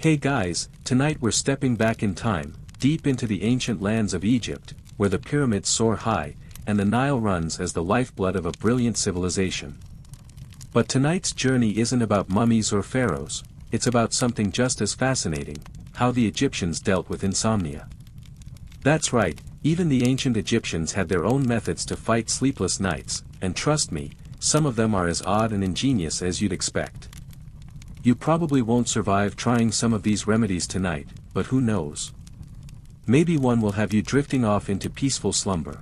Hey guys, tonight we're stepping back in time, deep into the ancient lands of Egypt, where the pyramids soar high, and the Nile runs as the lifeblood of a brilliant civilization. But tonight's journey isn't about mummies or pharaohs, it's about something just as fascinating: how the Egyptians dealt with insomnia. That's right, even the ancient Egyptians had their own methods to fight sleepless nights, and trust me, some of them are as odd and ingenious as you'd expect. You probably won't survive trying some of these remedies tonight, but who knows? Maybe one will have you drifting off into peaceful slumber.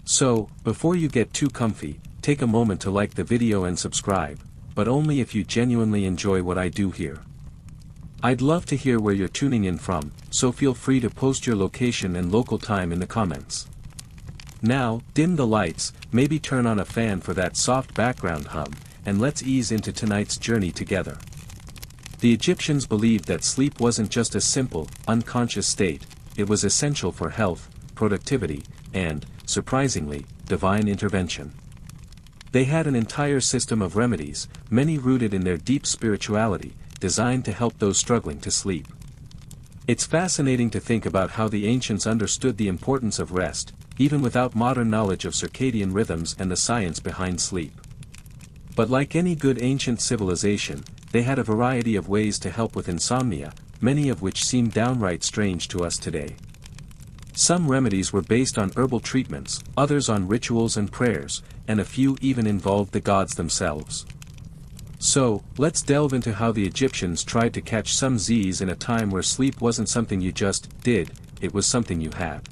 So, before you get too comfy, take a moment to like the video and subscribe, but only if you genuinely enjoy what I do here. I'd love to hear where you're tuning in from, so feel free to post your location and local time in the comments. Now, dim the lights, maybe turn on a fan for that soft background hum, and let's ease into tonight's journey together. The Egyptians believed that sleep wasn't just a simple, unconscious state, it was essential for health, productivity, and, surprisingly, divine intervention. They had an entire system of remedies, many rooted in their deep spirituality, designed to help those struggling to sleep. It's fascinating to think about how the ancients understood the importance of rest, even without modern knowledge of circadian rhythms and the science behind sleep. But like any good ancient civilization, they had a variety of ways to help with insomnia, many of which seem downright strange to us today. Some remedies were based on herbal treatments, others on rituals and prayers, and a few even involved the gods themselves. So, let's delve into how the Egyptians tried to catch some Z's in a time where sleep wasn't something you just did, it was something you had.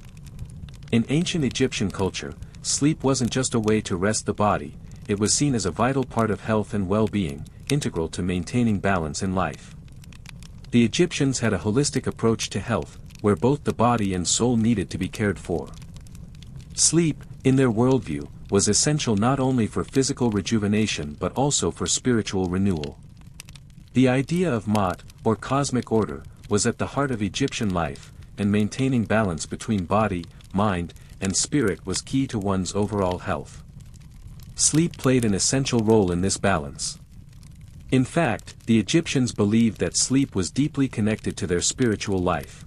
In ancient Egyptian culture, sleep wasn't just a way to rest the body, it was seen as a vital part of health and well-being, integral to maintaining balance in life. The Egyptians had a holistic approach to health, where both the body and soul needed to be cared for. Sleep, in their worldview, was essential not only for physical rejuvenation but also for spiritual renewal. The idea of Ma'at, or cosmic order, was at the heart of Egyptian life, and maintaining balance between body, mind, and spirit was key to one's overall health. Sleep played an essential role in this balance. In fact, the Egyptians believed that sleep was deeply connected to their spiritual life.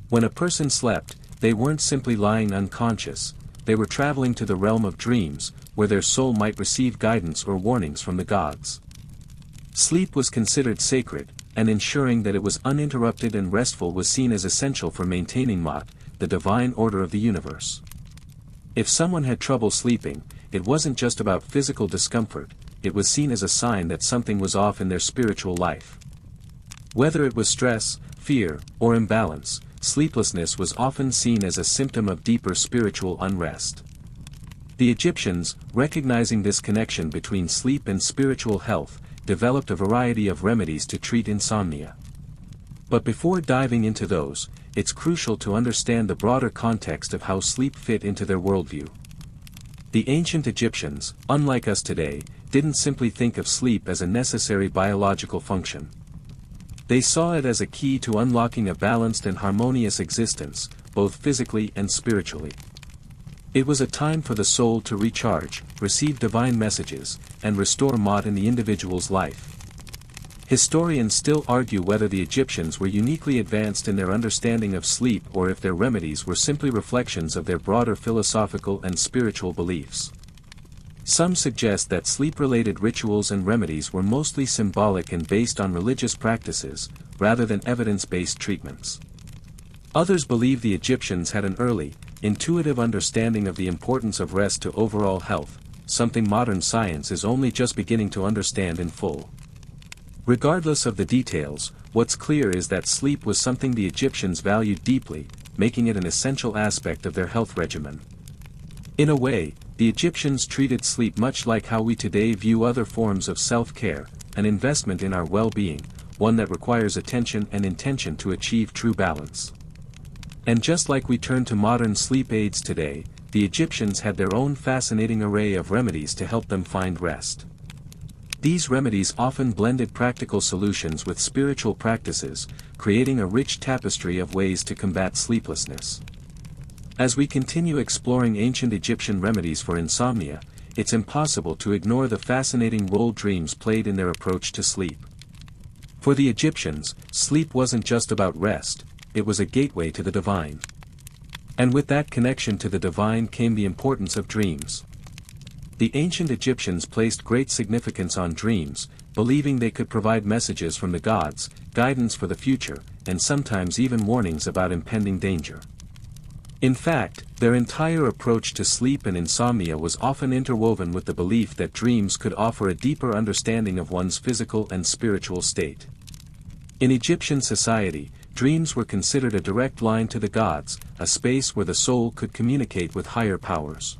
When a person slept, they weren't simply lying unconscious, they were traveling to the realm of dreams, where their soul might receive guidance or warnings from the gods. Sleep was considered sacred, and ensuring that it was uninterrupted and restful was seen as essential for maintaining Ma'at, the divine order of the universe. If someone had trouble sleeping, it wasn't just about physical discomfort, it was seen as a sign that something was off in their spiritual life. Whether it was stress, fear, or imbalance, sleeplessness was often seen as a symptom of deeper spiritual unrest. The Egyptians, recognizing this connection between sleep and spiritual health, developed a variety of remedies to treat insomnia. But before diving into those, it's crucial to understand the broader context of how sleep fit into their worldview. The ancient Egyptians, unlike us today, didn't simply think of sleep as a necessary biological function. They saw it as a key to unlocking a balanced and harmonious existence, both physically and spiritually. It was a time for the soul to recharge, receive divine messages, and restore Ma'at in the individual's life. Historians still argue whether the Egyptians were uniquely advanced in their understanding of sleep or if their remedies were simply reflections of their broader philosophical and spiritual beliefs. Some suggest that sleep-related rituals and remedies were mostly symbolic and based on religious practices, rather than evidence-based treatments. Others believe the Egyptians had an early, intuitive understanding of the importance of rest to overall health, something modern science is only just beginning to understand in full. Regardless of the details, what's clear is that sleep was something the Egyptians valued deeply, making it an essential aspect of their health regimen. In a way, the Egyptians treated sleep much like how we today view other forms of self-care, an investment in our well-being, one that requires attention and intention to achieve true balance. And just like we turn to modern sleep aids today, the Egyptians had their own fascinating array of remedies to help them find rest. These remedies often blended practical solutions with spiritual practices, creating a rich tapestry of ways to combat sleeplessness. As we continue exploring ancient Egyptian remedies for insomnia, it's impossible to ignore the fascinating role dreams played in their approach to sleep. For the Egyptians, sleep wasn't just about rest, it was a gateway to the divine. And with that connection to the divine came the importance of dreams. The ancient Egyptians placed great significance on dreams, believing they could provide messages from the gods, guidance for the future, and sometimes even warnings about impending danger. In fact, their entire approach to sleep and insomnia was often interwoven with the belief that dreams could offer a deeper understanding of one's physical and spiritual state. In Egyptian society, dreams were considered a direct line to the gods, a space where the soul could communicate with higher powers.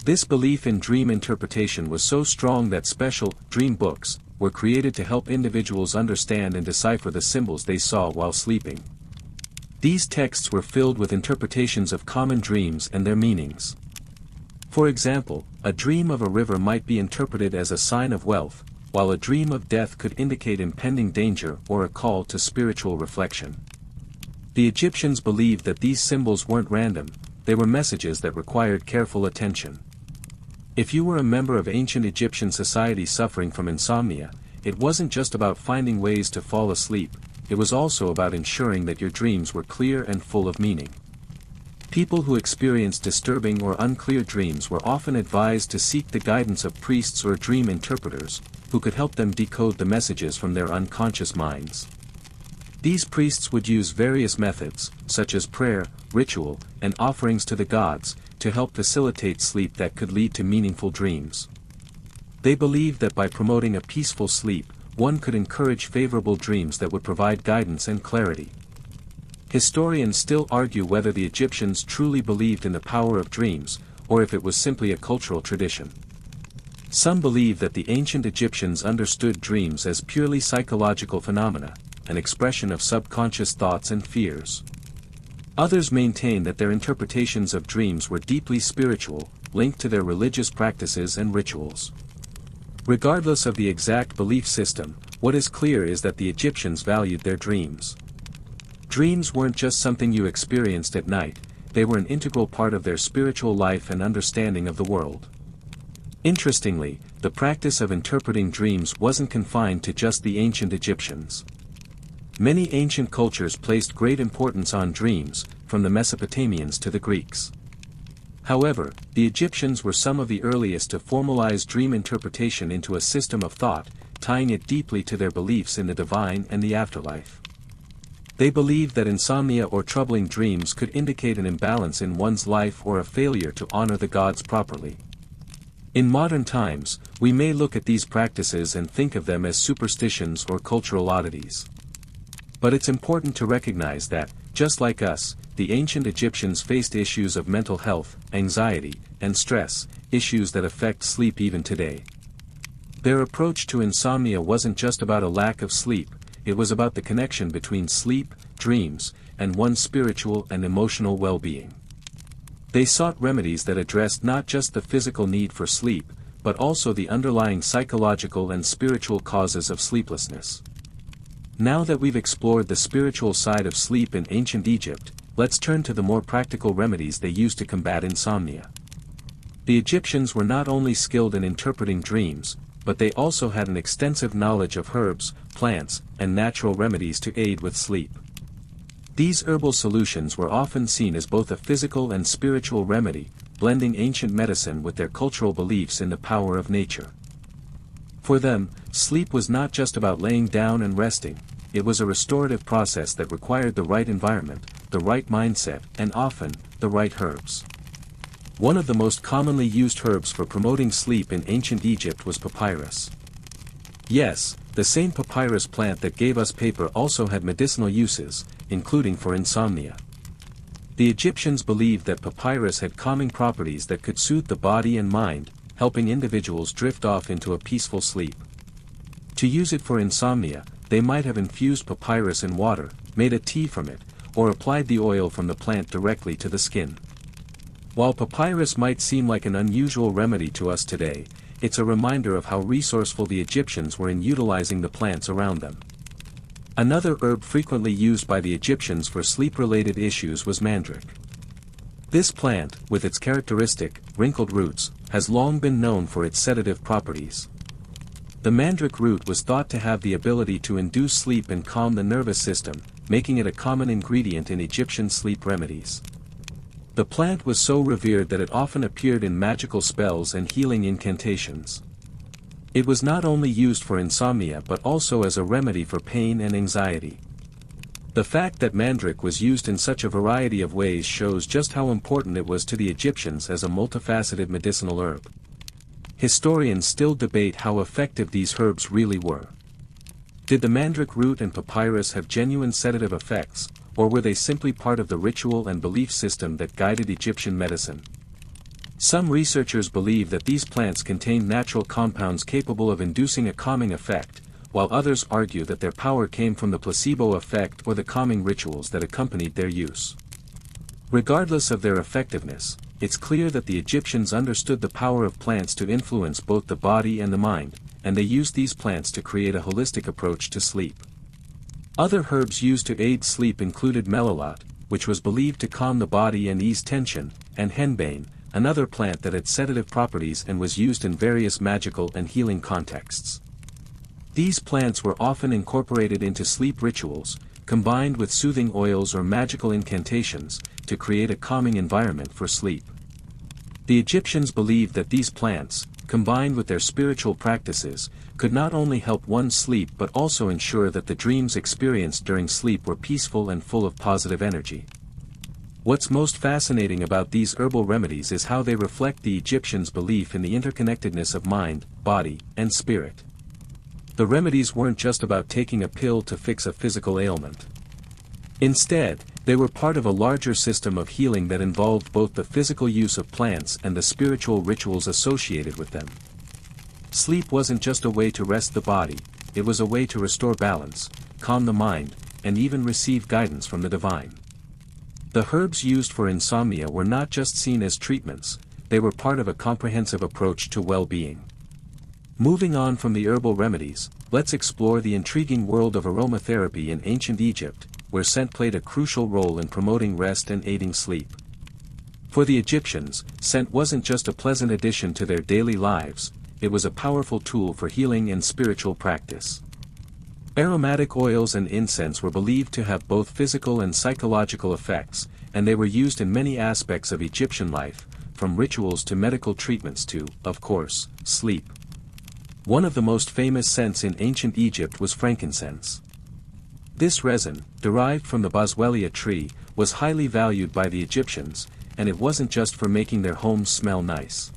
This belief in dream interpretation was so strong that special dream books were created to help individuals understand and decipher the symbols they saw while sleeping. These texts were filled with interpretations of common dreams and their meanings. For example, a dream of a river might be interpreted as a sign of wealth, while a dream of death could indicate impending danger or a call to spiritual reflection. The Egyptians believed that these symbols weren't random, they were messages that required careful attention. If you were a member of ancient Egyptian society suffering from insomnia, it wasn't just about finding ways to fall asleep, it was also about ensuring that your dreams were clear and full of meaning. People who experienced disturbing or unclear dreams were often advised to seek the guidance of priests or dream interpreters, who could help them decode the messages from their unconscious minds. These priests would use various methods, such as prayer, ritual, and offerings to the gods, to help facilitate sleep that could lead to meaningful dreams. They believed that by promoting a peaceful sleep, one could encourage favorable dreams that would provide guidance and clarity. Historians still argue whether the Egyptians truly believed in the power of dreams, or if it was simply a cultural tradition. Some believe that the ancient Egyptians understood dreams as purely psychological phenomena, an expression of subconscious thoughts and fears. Others maintain that their interpretations of dreams were deeply spiritual, linked to their religious practices and rituals. Regardless of the exact belief system, what is clear is that the Egyptians valued their dreams. Dreams weren't just something you experienced at night, they were an integral part of their spiritual life and understanding of the world. Interestingly, the practice of interpreting dreams wasn't confined to just the ancient Egyptians. Many ancient cultures placed great importance on dreams, from the Mesopotamians to the Greeks. However, the Egyptians were some of the earliest to formalize dream interpretation into a system of thought, tying it deeply to their beliefs in the divine and the afterlife. They believed that insomnia or troubling dreams could indicate an imbalance in one's life or a failure to honor the gods properly. In modern times, we may look at these practices and think of them as superstitions or cultural oddities. But it's important to recognize that, just like us, the ancient Egyptians faced issues of mental health, anxiety, and stress, issues that affect sleep even today. Their approach to insomnia wasn't just about a lack of sleep, it was about the connection between sleep, dreams, and one's spiritual and emotional well-being. They sought remedies that addressed not just the physical need for sleep, but also the underlying psychological and spiritual causes of sleeplessness. Now that we've explored the spiritual side of sleep in ancient Egypt, let's turn to the more practical remedies they used to combat insomnia. The Egyptians were not only skilled in interpreting dreams, but they also had an extensive knowledge of herbs, plants, and natural remedies to aid with sleep. These herbal solutions were often seen as both a physical and spiritual remedy, blending ancient medicine with their cultural beliefs in the power of nature. For them, sleep was not just about laying down and resting, it was a restorative process that required the right environment, the right mindset, and often, the right herbs. One of the most commonly used herbs for promoting sleep in ancient Egypt was papyrus. Yes, the same papyrus plant that gave us paper also had medicinal uses, including for insomnia. The Egyptians believed that papyrus had calming properties that could soothe the body and mind, helping individuals drift off into a peaceful sleep. To use it for insomnia, they might have infused papyrus in water, made a tea from it, or applied the oil from the plant directly to the skin. While papyrus might seem like an unusual remedy to us today, it's a reminder of how resourceful the Egyptians were in utilizing the plants around them. Another herb frequently used by the Egyptians for sleep-related issues was mandrake. This plant, with its characteristic, wrinkled roots, has long been known for its sedative properties. The mandrake root was thought to have the ability to induce sleep and calm the nervous system, making it a common ingredient in Egyptian sleep remedies. The plant was so revered that it often appeared in magical spells and healing incantations. It was not only used for insomnia but also as a remedy for pain and anxiety. The fact that mandrake was used in such a variety of ways shows just how important it was to the Egyptians as a multifaceted medicinal herb. Historians still debate how effective these herbs really were. Did the mandrake root and papyrus have genuine sedative effects, or were they simply part of the ritual and belief system that guided Egyptian medicine? Some researchers believe that these plants contained natural compounds capable of inducing a calming effect, while others argue that their power came from the placebo effect or the calming rituals that accompanied their use. Regardless of their effectiveness, it's clear that the Egyptians understood the power of plants to influence both the body and the mind, and they used these plants to create a holistic approach to sleep. Other herbs used to aid sleep included melilot, which was believed to calm the body and ease tension, and henbane, another plant that had sedative properties and was used in various magical and healing contexts. These plants were often incorporated into sleep rituals, combined with soothing oils or magical incantations, to create a calming environment for sleep. The Egyptians believed that these plants, combined with their spiritual practices, could not only help one sleep but also ensure that the dreams experienced during sleep were peaceful and full of positive energy. What's most fascinating about these herbal remedies is how they reflect the Egyptians' belief in the interconnectedness of mind, body, and spirit. The remedies weren't just about taking a pill to fix a physical ailment. Instead, they were part of a larger system of healing that involved both the physical use of plants and the spiritual rituals associated with them. Sleep wasn't just a way to rest the body, it was a way to restore balance, calm the mind, and even receive guidance from the divine. The herbs used for insomnia were not just seen as treatments, they were part of a comprehensive approach to well-being. Moving on from the herbal remedies, let's explore the intriguing world of aromatherapy in ancient Egypt, where scent played a crucial role in promoting rest and aiding sleep. For the Egyptians, scent wasn't just a pleasant addition to their daily lives, it was a powerful tool for healing and spiritual practice. Aromatic oils and incense were believed to have both physical and psychological effects, and they were used in many aspects of Egyptian life, from rituals to medical treatments to, of course, sleep. One of the most famous scents in ancient Egypt was frankincense. This resin, derived from the boswellia tree, was highly valued by the Egyptians, and it wasn't just for making their homes smell nice.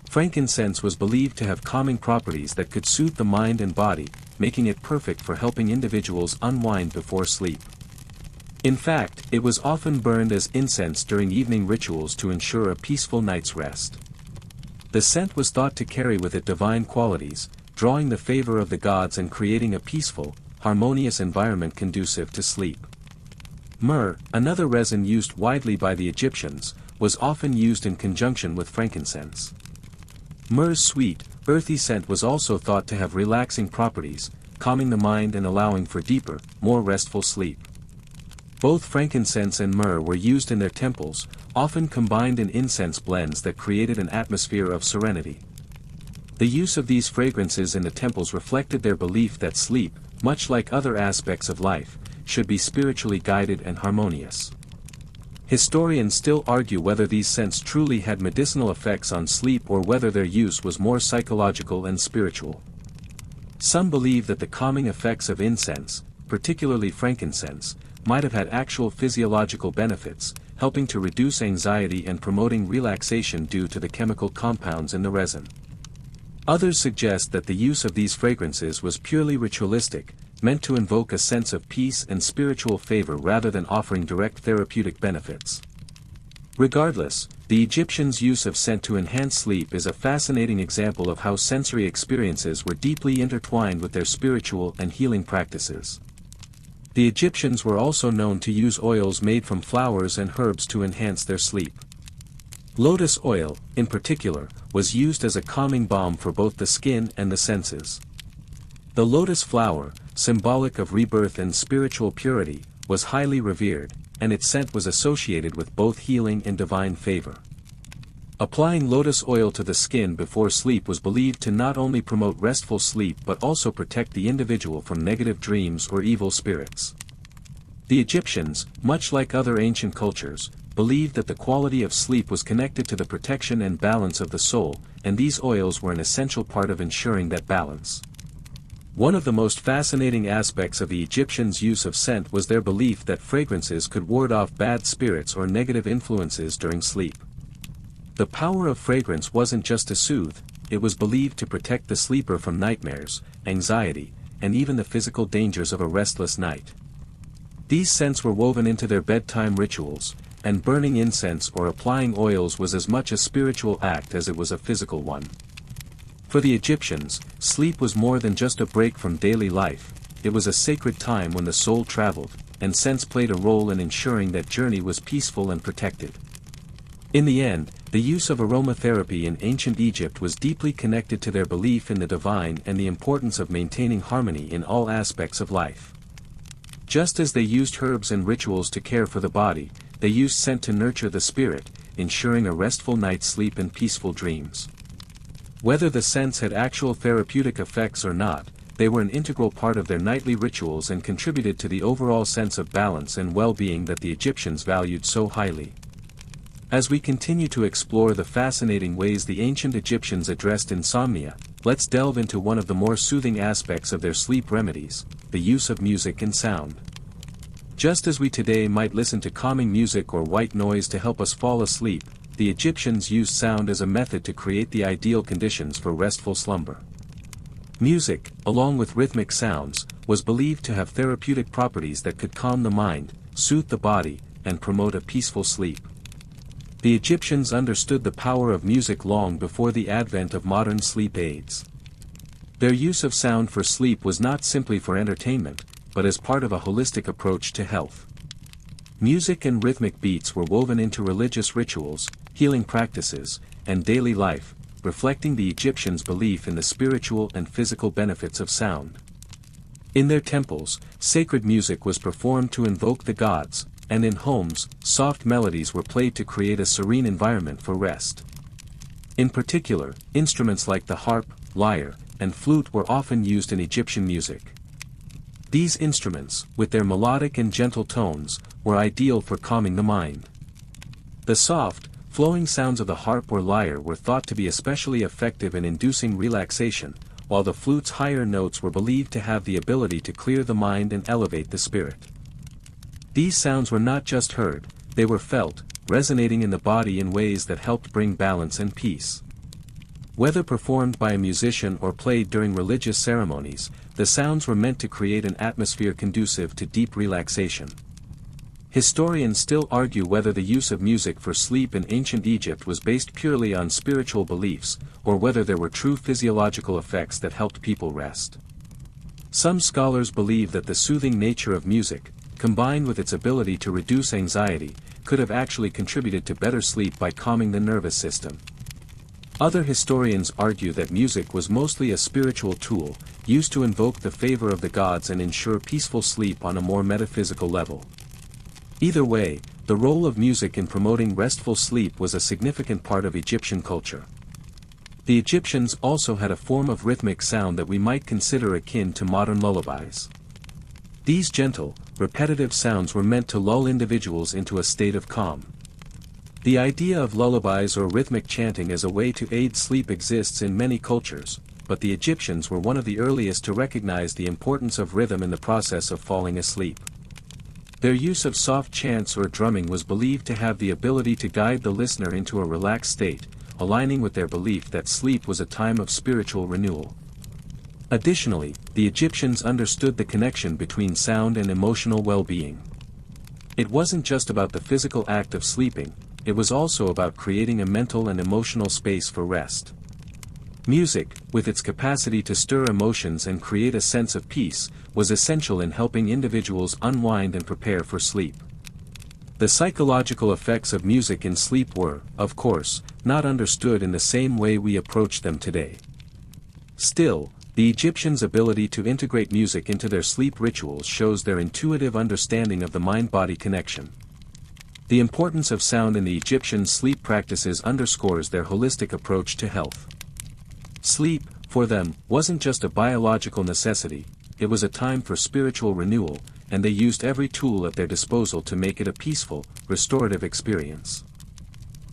Frankincense was believed to have calming properties that could soothe the mind and body, making it perfect for helping individuals unwind before sleep. In fact, it was often burned as incense during evening rituals to ensure a peaceful night's rest. The scent was thought to carry with it divine qualities, drawing the favor of the gods and creating a peaceful, harmonious environment conducive to sleep. Myrrh, another resin used widely by the Egyptians, was often used in conjunction with frankincense. Myrrh's sweet, earthy scent was also thought to have relaxing properties, calming the mind and allowing for deeper, more restful sleep. Both frankincense and myrrh were used in their temples, often combined in incense blends that created an atmosphere of serenity. The use of these fragrances in the temples reflected their belief that sleep, much like other aspects of life, should be spiritually guided and harmonious. Historians still argue whether these scents truly had medicinal effects on sleep or whether their use was more psychological and spiritual. Some believe that the calming effects of incense, particularly frankincense, might have had actual physiological benefits, helping to reduce anxiety and promoting relaxation due to the chemical compounds in the resin. Others suggest that the use of these fragrances was purely ritualistic, meant to invoke a sense of peace and spiritual favor rather than offering direct therapeutic benefits. Regardless, the Egyptians' use of scent to enhance sleep is a fascinating example of how sensory experiences were deeply intertwined with their spiritual and healing practices. The Egyptians were also known to use oils made from flowers and herbs to enhance their sleep. Lotus oil, in particular, was used as a calming balm for both the skin and the senses. The lotus flower, symbolic of rebirth and spiritual purity, was highly revered, and its scent was associated with both healing and divine favor. Applying lotus oil to the skin before sleep was believed to not only promote restful sleep but also protect the individual from negative dreams or evil spirits. The Egyptians, much like other ancient cultures, believed that the quality of sleep was connected to the protection and balance of the soul, and these oils were an essential part of ensuring that balance. One of the most fascinating aspects of the Egyptians' use of scent was their belief that fragrances could ward off bad spirits or negative influences during sleep. The power of fragrance wasn't just to soothe, it was believed to protect the sleeper from nightmares, anxiety, and even the physical dangers of a restless night. These scents were woven into their bedtime rituals, and burning incense or applying oils was as much a spiritual act as it was a physical one. For the Egyptians, sleep was more than just a break from daily life, it was a sacred time when the soul traveled, and scents played a role in ensuring that journey was peaceful and protected. In the end, the use of aromatherapy in ancient Egypt was deeply connected to their belief in the divine and the importance of maintaining harmony in all aspects of life. Just as they used herbs and rituals to care for the body, they used scent to nurture the spirit, ensuring a restful night's sleep and peaceful dreams. Whether the scents had actual therapeutic effects or not, they were an integral part of their nightly rituals and contributed to the overall sense of balance and well-being that the Egyptians valued so highly. As we continue to explore the fascinating ways the ancient Egyptians addressed insomnia, let's delve into one of the more soothing aspects of their sleep remedies, the use of music and sound. Just as we today might listen to calming music or white noise to help us fall asleep, the Egyptians used sound as a method to create the ideal conditions for restful slumber. Music, along with rhythmic sounds, was believed to have therapeutic properties that could calm the mind, soothe the body, and promote a peaceful sleep. The Egyptians understood the power of music long before the advent of modern sleep aids. Their use of sound for sleep was not simply for entertainment, but as part of a holistic approach to health. Music and rhythmic beats were woven into religious rituals, healing practices, and daily life, reflecting the Egyptians' belief in the spiritual and physical benefits of sound. In their temples, sacred music was performed to invoke the gods, and in homes, soft melodies were played to create a serene environment for rest. In particular, instruments like the harp, lyre, and flute were often used in Egyptian music. These instruments, with their melodic and gentle tones, were ideal for calming the mind. The soft, flowing sounds of the harp or lyre were thought to be especially effective in inducing relaxation, while the flute's higher notes were believed to have the ability to clear the mind and elevate the spirit. These sounds were not just heard, they were felt, resonating in the body in ways that helped bring balance and peace. Whether performed by a musician or played during religious ceremonies, the sounds were meant to create an atmosphere conducive to deep relaxation. Historians still argue whether the use of music for sleep in ancient Egypt was based purely on spiritual beliefs, or whether there were true physiological effects that helped people rest. Some scholars believe that the soothing nature of music, combined with its ability to reduce anxiety, could have actually contributed to better sleep by calming the nervous system. Other historians argue that music was mostly a spiritual tool, used to invoke the favor of the gods and ensure peaceful sleep on a more metaphysical level. Either way, the role of music in promoting restful sleep was a significant part of Egyptian culture. The Egyptians also had a form of rhythmic sound that we might consider akin to modern lullabies. These gentle, repetitive sounds were meant to lull individuals into a state of calm. The idea of lullabies or rhythmic chanting as a way to aid sleep exists in many cultures, but the Egyptians were one of the earliest to recognize the importance of rhythm in the process of falling asleep. Their use of soft chants or drumming was believed to have the ability to guide the listener into a relaxed state, aligning with their belief that sleep was a time of spiritual renewal. Additionally, the Egyptians understood the connection between sound and emotional well-being. It wasn't just about the physical act of sleeping, it was also about creating a mental and emotional space for rest. Music, with its capacity to stir emotions and create a sense of peace, was essential in helping individuals unwind and prepare for sleep. The psychological effects of music in sleep were, of course, not understood in the same way we approach them today. Still, the Egyptians' ability to integrate music into their sleep rituals shows their intuitive understanding of the mind-body connection. The importance of sound in the Egyptian sleep practices underscores their holistic approach to health. Sleep, for them, wasn't just a biological necessity, it was a time for spiritual renewal, and they used every tool at their disposal to make it a peaceful, restorative experience.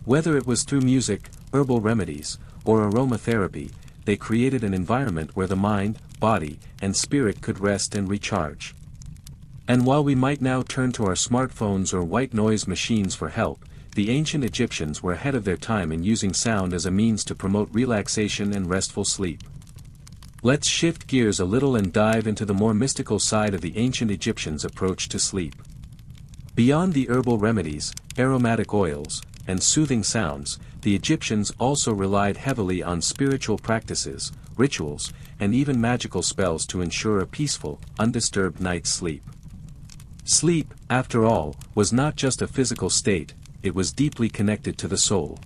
Whether it was through music, herbal remedies, or aromatherapy, they created an environment where the mind, body, and spirit could rest and recharge. And while we might now turn to our smartphones or white noise machines for help, the ancient Egyptians were ahead of their time in using sound as a means to promote relaxation and restful sleep. Let's shift gears a little and dive into the more mystical side of the ancient Egyptians' approach to sleep. Beyond the herbal remedies, aromatic oils, and soothing sounds, the Egyptians also relied heavily on spiritual practices, rituals, and even magical spells to ensure a peaceful, undisturbed night's sleep. Sleep, after all, was not just a physical state, it was deeply connected to the soul.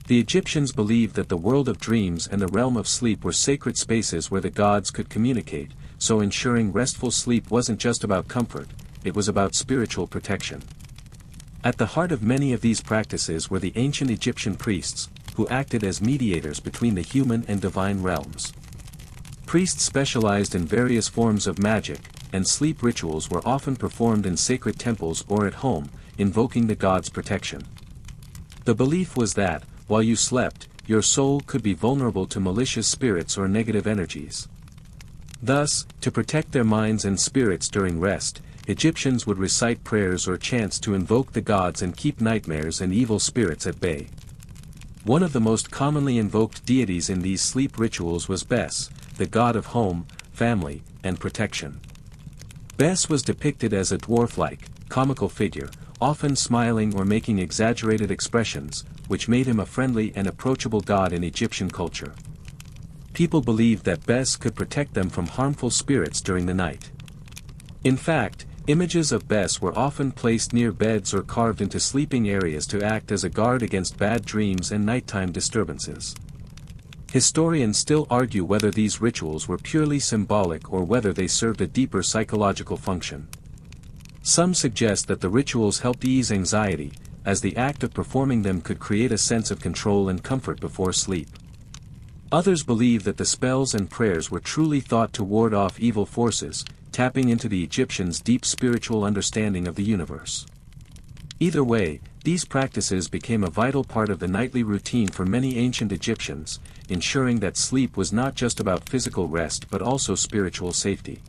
The Egyptians believed that the world of dreams and the realm of sleep were sacred spaces where the gods could communicate, so ensuring restful sleep wasn't just about comfort, it was about spiritual protection. At the heart of many of these practices were the ancient Egyptian priests, who acted as mediators between the human and divine realms. Priests specialized in various forms of magic, and sleep rituals were often performed in sacred temples or at home, invoking the gods' protection. The belief was that, while you slept, your soul could be vulnerable to malicious spirits or negative energies. Thus, to protect their minds and spirits during rest, Egyptians would recite prayers or chants to invoke the gods and keep nightmares and evil spirits at bay. One of the most commonly invoked deities in these sleep rituals was Bes, the god of home, family, and protection. Bes was depicted as a dwarf-like, comical figure, often smiling or making exaggerated expressions, which made him a friendly and approachable god in Egyptian culture. People believed that Bes could protect them from harmful spirits during the night. In fact, images of Bes were often placed near beds or carved into sleeping areas to act as a guard against bad dreams and nighttime disturbances. Historians still argue whether these rituals were purely symbolic or whether they served a deeper psychological function. Some suggest that the rituals helped ease anxiety, as the act of performing them could create a sense of control and comfort before sleep. Others believe that the spells and prayers were truly thought to ward off evil forces, tapping into the Egyptians' deep spiritual understanding of the universe. Either way, these practices became a vital part of the nightly routine for many ancient Egyptians, ensuring that sleep was not just about physical rest but also spiritual safety.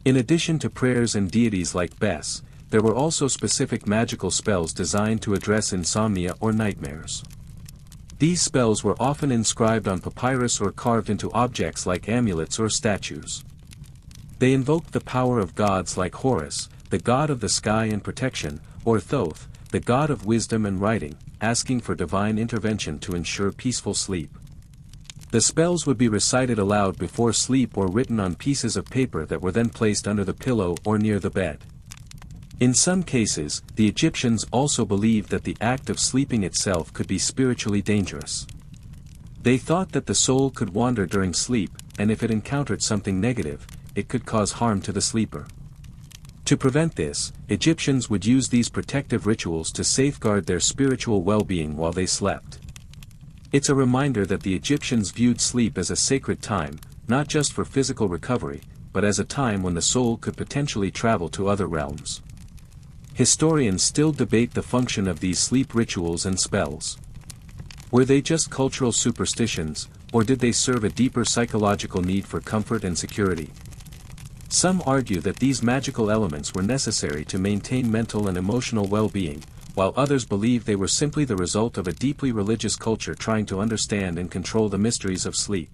In addition to prayers and deities like Bes, there were also specific magical spells designed to address insomnia or nightmares. These spells were often inscribed on papyrus or carved into objects like amulets or statues. They invoked the power of gods like Horus, the god of the sky and protection, or Thoth, the god of wisdom and writing, asking for divine intervention to ensure peaceful sleep. The spells would be recited aloud before sleep or written on pieces of paper that were then placed under the pillow or near the bed. In some cases, the Egyptians also believed that the act of sleeping itself could be spiritually dangerous. They thought that the soul could wander during sleep, and if it encountered something negative, it could cause harm to the sleeper. To prevent this, Egyptians would use these protective rituals to safeguard their spiritual well-being while they slept. It's a reminder that the Egyptians viewed sleep as a sacred time, not just for physical recovery, but as a time when the soul could potentially travel to other realms. Historians still debate the function of these sleep rituals and spells. Were they just cultural superstitions, or did they serve a deeper psychological need for comfort and security? Some argue that these magical elements were necessary to maintain mental and emotional well-being, while others believe they were simply the result of a deeply religious culture trying to understand and control the mysteries of sleep.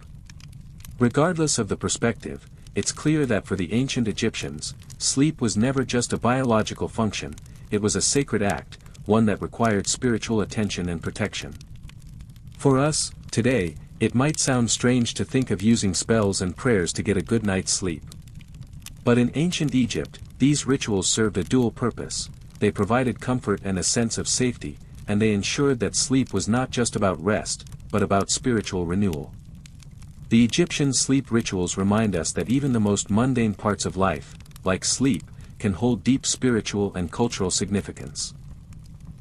Regardless of the perspective, it's clear that for the ancient Egyptians, sleep was never just a biological function, it was a sacred act, one that required spiritual attention and protection. For us, today, it might sound strange to think of using spells and prayers to get a good night's sleep. But in ancient Egypt, these rituals served a dual purpose. They provided comfort and a sense of safety, and they ensured that sleep was not just about rest, but about spiritual renewal. The Egyptian sleep rituals remind us that even the most mundane parts of life, like sleep, can hold deep spiritual and cultural significance.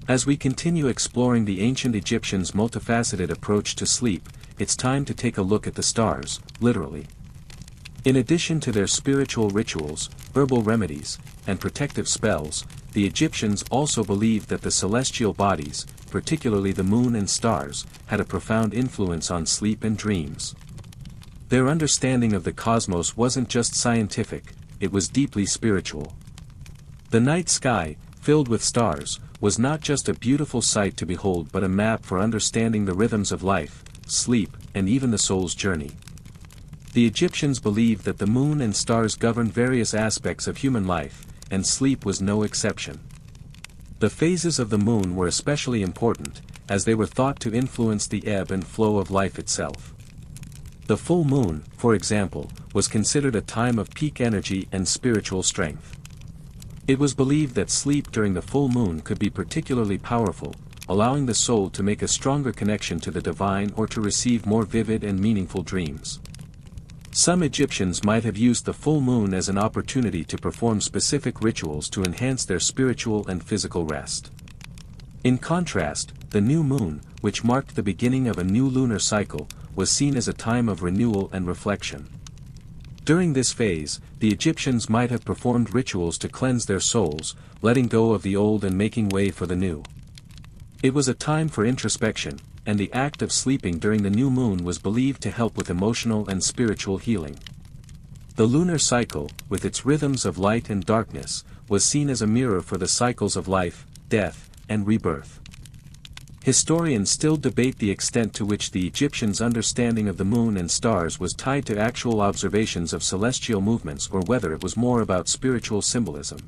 As we continue exploring the ancient Egyptians' multifaceted approach to sleep, it's time to take a look at the stars, literally. In addition to their spiritual rituals, herbal remedies, and protective spells, the Egyptians also believed that the celestial bodies, particularly the moon and stars, had a profound influence on sleep and dreams. Their understanding of the cosmos wasn't just scientific, it was deeply spiritual. The night sky, filled with stars, was not just a beautiful sight to behold but a map for understanding the rhythms of life, sleep, and even the soul's journey. The Egyptians believed that the moon and stars governed various aspects of human life, and sleep was no exception. The phases of the moon were especially important, as they were thought to influence the ebb and flow of life itself. The full moon, for example, was considered a time of peak energy and spiritual strength. It was believed that sleep during the full moon could be particularly powerful, allowing the soul to make a stronger connection to the divine or to receive more vivid and meaningful dreams. Some Egyptians might have used the full moon as an opportunity to perform specific rituals to enhance their spiritual and physical rest. In contrast, the new moon, which marked the beginning of a new lunar cycle, was seen as a time of renewal and reflection. During this phase, the Egyptians might have performed rituals to cleanse their souls, letting go of the old and making way for the new. It was a time for introspection, and the act of sleeping during the new moon was believed to help with emotional and spiritual healing. The lunar cycle, with its rhythms of light and darkness, was seen as a mirror for the cycles of life, death, and rebirth. Historians still debate the extent to which the Egyptians' understanding of the moon and stars was tied to actual observations of celestial movements or whether it was more about spiritual symbolism.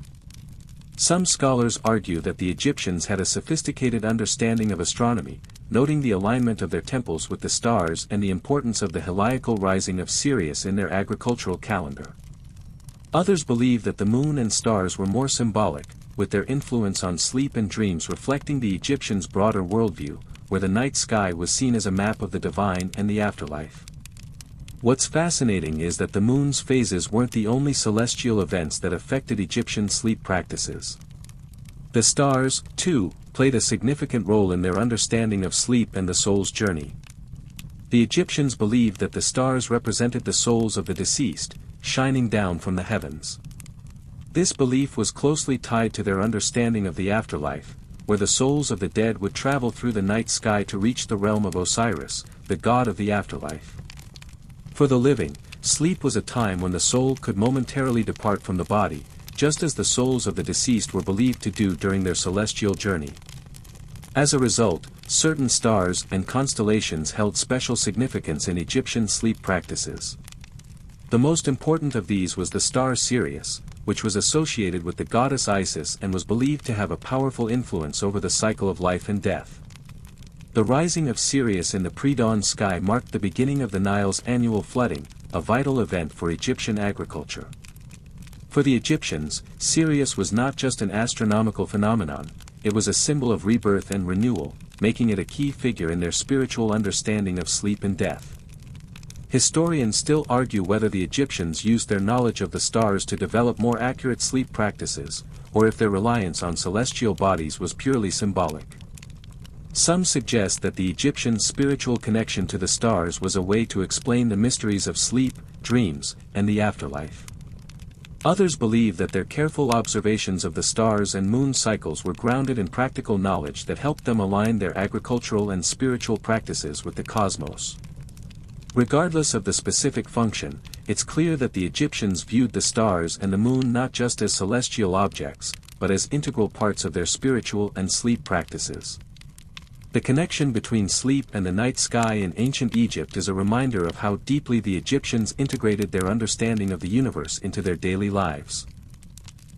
Some scholars argue that the Egyptians had a sophisticated understanding of astronomy, noting the alignment of their temples with the stars and the importance of the heliacal rising of Sirius in their agricultural calendar. Others believe that the moon and stars were more symbolic, with their influence on sleep and dreams reflecting the Egyptians' broader worldview, where the night sky was seen as a map of the divine and the afterlife. What's fascinating is that the moon's phases weren't the only celestial events that affected Egyptian sleep practices. The stars, too, played a significant role in their understanding of sleep and the soul's journey. The Egyptians believed that the stars represented the souls of the deceased, shining down from the heavens. This belief was closely tied to their understanding of the afterlife, where the souls of the dead would travel through the night sky to reach the realm of Osiris, the god of the afterlife. For the living, sleep was a time when the soul could momentarily depart from the body, just as the souls of the deceased were believed to do during their celestial journey. As a result, certain stars and constellations held special significance in Egyptian sleep practices. The most important of these was the star Sirius, which was associated with the goddess Isis and was believed to have a powerful influence over the cycle of life and death. The rising of Sirius in the pre-dawn sky marked the beginning of the Nile's annual flooding, a vital event for Egyptian agriculture. For the Egyptians, Sirius was not just an astronomical phenomenon, it was a symbol of rebirth and renewal, making it a key figure in their spiritual understanding of sleep and death. Historians still argue whether the Egyptians used their knowledge of the stars to develop more accurate sleep practices, or if their reliance on celestial bodies was purely symbolic. Some suggest that the Egyptians' spiritual connection to the stars was a way to explain the mysteries of sleep, dreams, and the afterlife. Others believe that their careful observations of the stars and moon cycles were grounded in practical knowledge that helped them align their agricultural and spiritual practices with the cosmos. Regardless of the specific function, it's clear that the Egyptians viewed the stars and the moon not just as celestial objects, but as integral parts of their spiritual and sleep practices. The connection between sleep and the night sky in ancient Egypt is a reminder of how deeply the Egyptians integrated their understanding of the universe into their daily lives.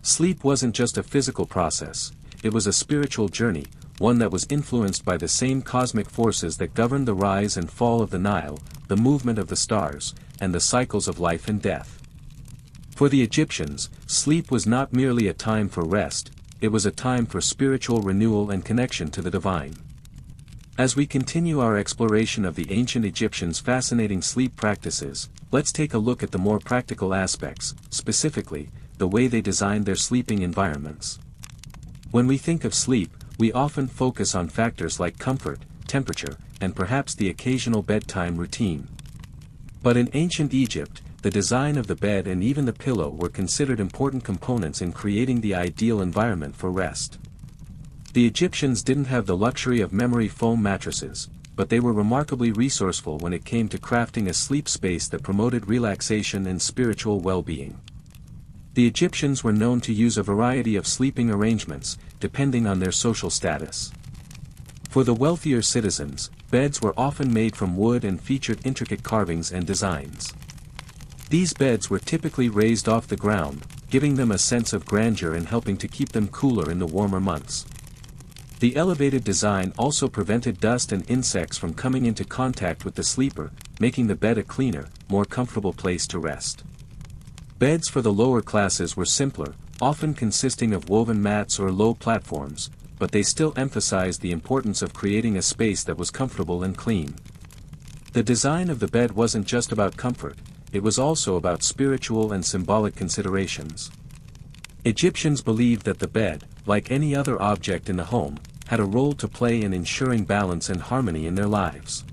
Sleep wasn't just a physical process, it was a spiritual journey, one that was influenced by the same cosmic forces that govern the rise and fall of the Nile, the movement of the stars, and the cycles of life and death. For the Egyptians, sleep was not merely a time for rest, it was a time for spiritual renewal and connection to the divine. As we continue our exploration of the ancient Egyptians' fascinating sleep practices, let's take a look at the more practical aspects, specifically, the way they designed their sleeping environments. When we think of sleep, we often focus on factors like comfort, temperature, and perhaps the occasional bedtime routine. But in ancient Egypt, the design of the bed and even the pillow were considered important components in creating the ideal environment for rest. The Egyptians didn't have the luxury of memory foam mattresses, but they were remarkably resourceful when it came to crafting a sleep space that promoted relaxation and spiritual well-being. The Egyptians were known to use a variety of sleeping arrangements, depending on their social status. For the wealthier citizens, beds were often made from wood and featured intricate carvings and designs. These beds were typically raised off the ground, giving them a sense of grandeur and helping to keep them cooler in the warmer months. The elevated design also prevented dust and insects from coming into contact with the sleeper, making the bed a cleaner, more comfortable place to rest. Beds for the lower classes were simpler, often consisting of woven mats or low platforms, but they still emphasized the importance of creating a space that was comfortable and clean. The design of the bed wasn't just about comfort, it was also about spiritual and symbolic considerations. Egyptians believed that the bed, like any other object in the home, had a role to play in ensuring balance and harmony in their lives.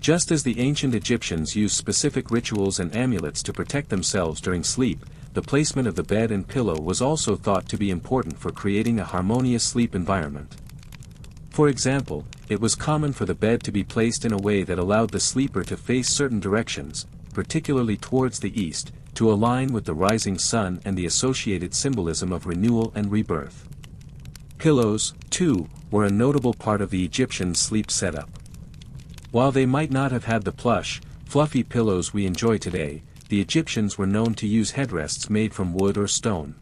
Just as the ancient Egyptians used specific rituals and amulets to protect themselves during sleep, the placement of the bed and pillow was also thought to be important for creating a harmonious sleep environment. For example, it was common for the bed to be placed in a way that allowed the sleeper to face certain directions, particularly towards the east, to align with the rising sun and the associated symbolism of renewal and rebirth. Pillows, too, were a notable part of the Egyptian sleep setup. While they might not have had the plush, fluffy pillows we enjoy today, the Egyptians were known to use headrests made from wood or stone.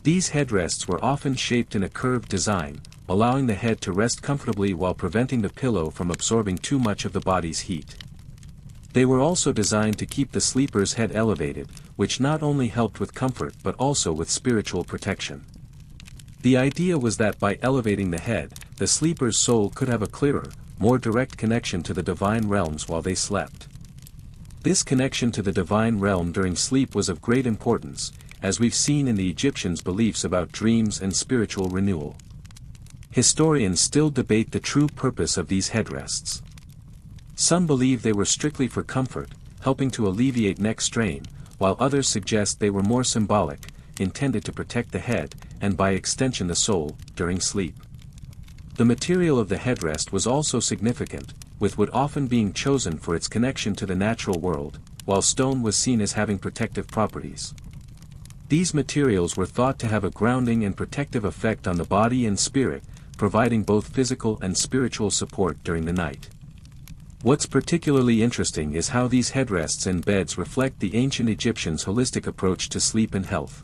These headrests were often shaped in a curved design, allowing the head to rest comfortably while preventing the pillow from absorbing too much of the body's heat. They were also designed to keep the sleeper's head elevated, which not only helped with comfort but also with spiritual protection. The idea was that by elevating the head, the sleeper's soul could have a clearer, more direct connection to the divine realms while they slept. This connection to the divine realm during sleep was of great importance, as we've seen in the Egyptians' beliefs about dreams and spiritual renewal. Historians still debate the true purpose of these headrests. Some believe they were strictly for comfort, helping to alleviate neck strain, while others suggest they were more symbolic, intended to protect the head, and by extension the soul, during sleep. The material of the headrest was also significant, with wood often being chosen for its connection to the natural world, while stone was seen as having protective properties. These materials were thought to have a grounding and protective effect on the body and spirit, providing both physical and spiritual support during the night. What's particularly interesting is how these headrests and beds reflect the ancient Egyptians' holistic approach to sleep and health.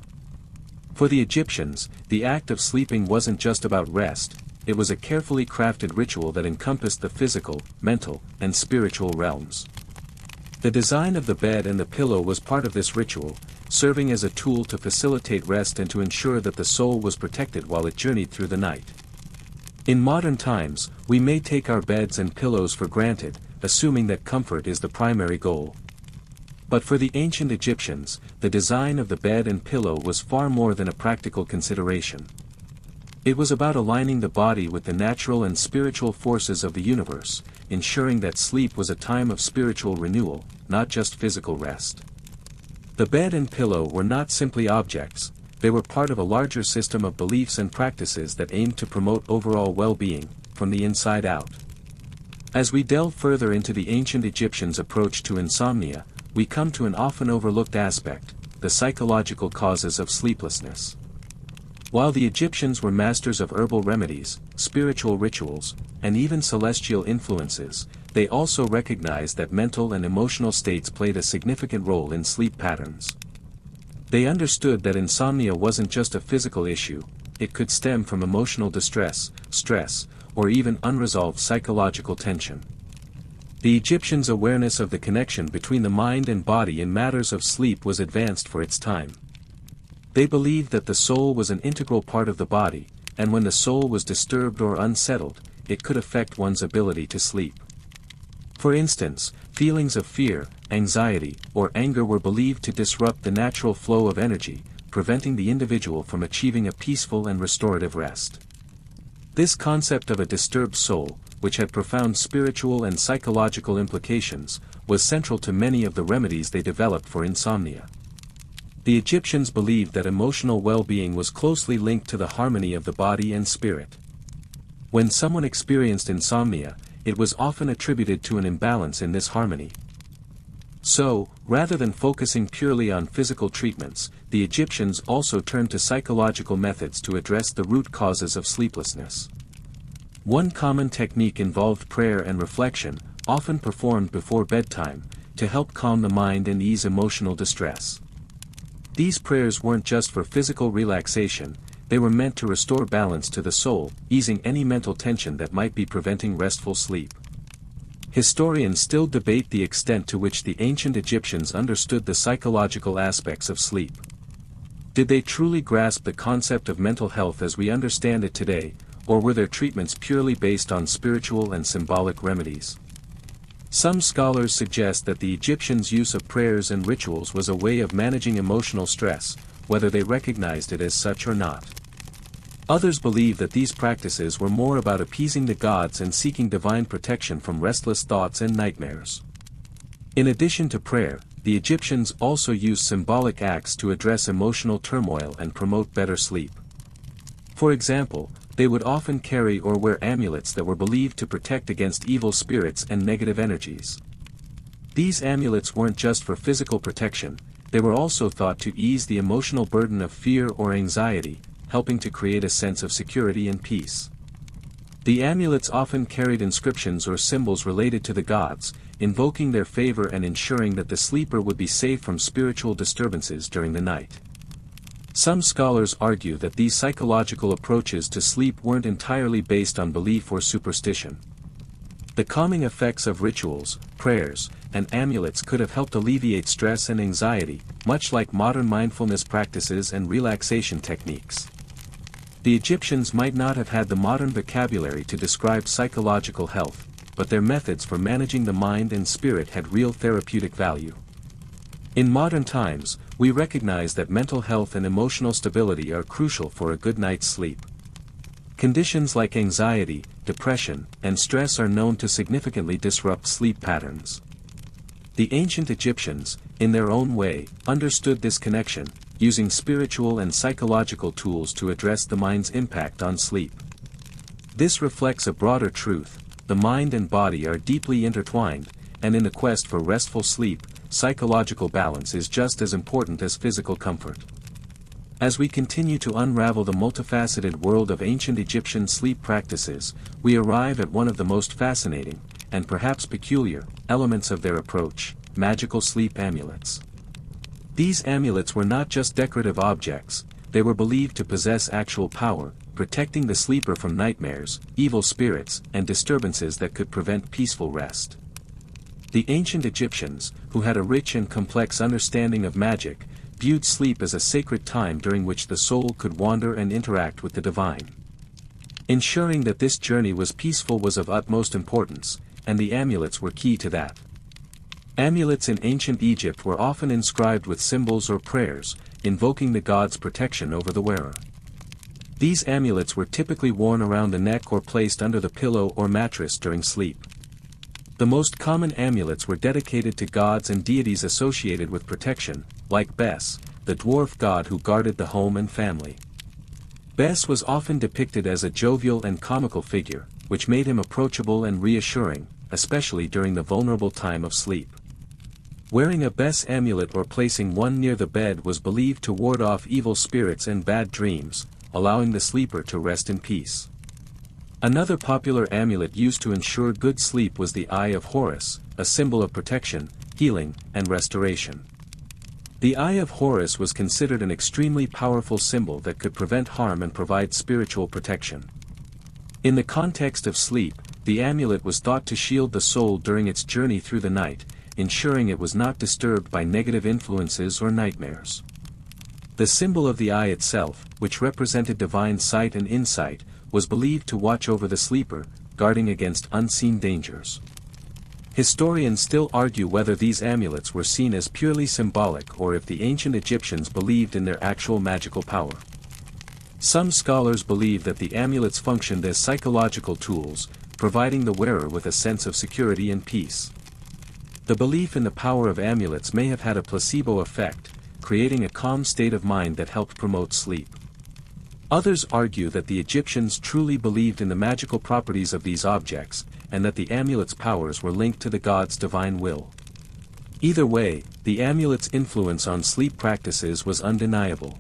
For the Egyptians, the act of sleeping wasn't just about rest, it was a carefully crafted ritual that encompassed the physical, mental, and spiritual realms. The design of the bed and the pillow was part of this ritual, serving as a tool to facilitate rest and to ensure that the soul was protected while it journeyed through the night. In modern times, we may take our beds and pillows for granted, assuming that comfort is the primary goal. But for the ancient Egyptians, the design of the bed and pillow was far more than a practical consideration. It was about aligning the body with the natural and spiritual forces of the universe, ensuring that sleep was a time of spiritual renewal, not just physical rest. The bed and pillow were not simply objects, they were part of a larger system of beliefs and practices that aimed to promote overall well-being, from the inside out. As we delve further into the ancient Egyptians' approach to insomnia, we come to an often overlooked aspect, the psychological causes of sleeplessness. While the Egyptians were masters of herbal remedies, spiritual rituals, and even celestial influences, they also recognized that mental and emotional states played a significant role in sleep patterns. They understood that insomnia wasn't just a physical issue, it could stem from emotional distress, stress, or even unresolved psychological tension. The Egyptians' awareness of the connection between the mind and body in matters of sleep was advanced for its time. They believed that the soul was an integral part of the body, and when the soul was disturbed or unsettled, it could affect one's ability to sleep. For instance, feelings of fear, anxiety, or anger were believed to disrupt the natural flow of energy, preventing the individual from achieving a peaceful and restorative rest. This concept of a disturbed soul, which had profound spiritual and psychological implications, was central to many of the remedies they developed for insomnia. The Egyptians believed that emotional well-being was closely linked to the harmony of the body and spirit. When someone experienced insomnia, it was often attributed to an imbalance in this harmony. So, rather than focusing purely on physical treatments, the Egyptians also turned to psychological methods to address the root causes of sleeplessness. One common technique involved prayer and reflection, often performed before bedtime, to help calm the mind and ease emotional distress. These prayers weren't just for physical relaxation, they were meant to restore balance to the soul, easing any mental tension that might be preventing restful sleep. Historians still debate the extent to which the ancient Egyptians understood the psychological aspects of sleep. Did they truly grasp the concept of mental health as we understand it today, or were their treatments purely based on spiritual and symbolic remedies? Some scholars suggest that the Egyptians' use of prayers and rituals was a way of managing emotional stress, whether they recognized it as such or not. Others believe that these practices were more about appeasing the gods and seeking divine protection from restless thoughts and nightmares. In addition to prayer, the Egyptians also used symbolic acts to address emotional turmoil and promote better sleep. For example, they would often carry or wear amulets that were believed to protect against evil spirits and negative energies. These amulets weren't just for physical protection, they were also thought to ease the emotional burden of fear or anxiety, helping to create a sense of security and peace. The amulets often carried inscriptions or symbols related to the gods, invoking their favor and ensuring that the sleeper would be safe from spiritual disturbances during the night. Some scholars argue that these psychological approaches to sleep weren't entirely based on belief or superstition. The calming effects of rituals, prayers, and amulets could have helped alleviate stress and anxiety, much like modern mindfulness practices and relaxation techniques. The Egyptians might not have had the modern vocabulary to describe psychological health, but their methods for managing the mind and spirit had real therapeutic value. In modern times, we recognize that mental health and emotional stability are crucial for a good night's sleep. Conditions like anxiety, depression, and stress are known to significantly disrupt sleep patterns. The ancient Egyptians, in their own way, understood this connection, using spiritual and psychological tools to address the mind's impact on sleep. This reflects a broader truth: the mind and body are deeply intertwined, and in the quest for restful sleep, psychological balance is just as important as physical comfort. As we continue to unravel the multifaceted world of ancient Egyptian sleep practices, we arrive at one of the most fascinating, and perhaps peculiar, elements of their approach: magical sleep amulets. These amulets were not just decorative objects, they were believed to possess actual power, protecting the sleeper from nightmares, evil spirits, and disturbances that could prevent peaceful rest. The ancient Egyptians, who had a rich and complex understanding of magic, viewed sleep as a sacred time during which the soul could wander and interact with the divine. Ensuring that this journey was peaceful was of utmost importance, and the amulets were key to that. Amulets in ancient Egypt were often inscribed with symbols or prayers, invoking the god's protection over the wearer. These amulets were typically worn around the neck or placed under the pillow or mattress during sleep. The most common amulets were dedicated to gods and deities associated with protection, like Bes, the dwarf god who guarded the home and family. Bes was often depicted as a jovial and comical figure, which made him approachable and reassuring, especially during the vulnerable time of sleep. Wearing a Bes amulet or placing one near the bed was believed to ward off evil spirits and bad dreams, allowing the sleeper to rest in peace. Another popular amulet used to ensure good sleep was the Eye of Horus, a symbol of protection, healing, and restoration. The Eye of Horus was considered an extremely powerful symbol that could prevent harm and provide spiritual protection. In the context of sleep, the amulet was thought to shield the soul during its journey through the night, ensuring it was not disturbed by negative influences or nightmares. The symbol of the eye itself, which represented divine sight and insight, was believed to watch over the sleeper, guarding against unseen dangers. Historians still argue whether these amulets were seen as purely symbolic or if the ancient Egyptians believed in their actual magical power. Some scholars believe that the amulets functioned as psychological tools, providing the wearer with a sense of security and peace. The belief in the power of amulets may have had a placebo effect, creating a calm state of mind that helped promote sleep. Others argue that the Egyptians truly believed in the magical properties of these objects, and that the amulets' powers were linked to the god's divine will. Either way, the amulets' influence on sleep practices was undeniable.